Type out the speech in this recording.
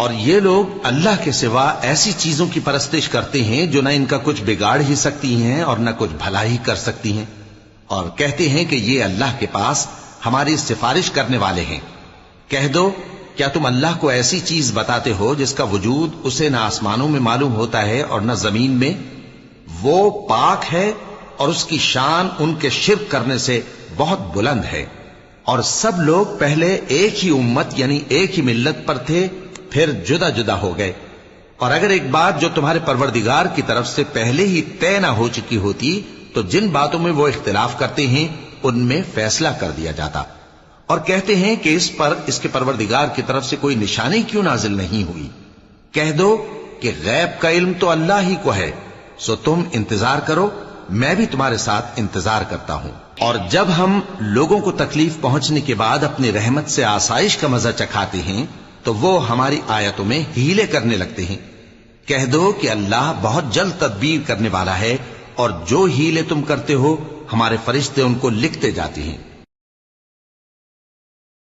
اور یہ لوگ اللہ کے سوا ایسی چیزوں کی پرستش کرتے ہیں جو نہ ان کا کچھ بگاڑ ہی سکتی ہیں اور نہ کچھ بھلا ہی کر سکتی ہیں، اور کہتے ہیں کہ یہ اللہ کے پاس ہماری سفارش کرنے والے ہیں۔ کہہ دو کیا تم اللہ کو ایسی چیز بتاتے ہو جس کا وجود اسے نہ آسمانوں میں معلوم ہوتا ہے اور نہ زمین میں؟ وہ پاک ہے اور اس کی شان ان کے شرک کرنے سے بہت بلند ہے۔ اور سب لوگ پہلے ایک ہی امت یعنی ایک ہی ملت پر تھے، پھر جدا جدا ہو گئے۔ اور اگر ایک بات جو تمہارے پروردگار کی طرف سے پہلے ہی طے نہ ہو چکی ہوتی تو جن باتوں میں وہ اختلاف کرتے ہیں ان میں فیصلہ کر دیا جاتا۔ اور کہتے ہیں کہ اس پر اس کے پروردگار کی طرف سے کوئی نشانی کیوں نازل نہیں ہوئی؟ کہہ دو کہ غیب کا علم تو اللہ ہی کو ہے، سو تم انتظار کرو، میں بھی تمہارے ساتھ انتظار کرتا ہوں۔ اور جب ہم لوگوں کو تکلیف پہنچنے کے بعد اپنی رحمت سے آسائش کا مزہ چکھاتے ہیں تو وہ ہماری آیتوں میں ہیلے کرنے لگتے ہیں۔ کہہ دو کہ اللہ بہت جلد تدبیر کرنے والا ہے، اور جو ہیلے تم کرتے ہو ہمارے فرشتے ان کو لکھتے جاتے ہیں۔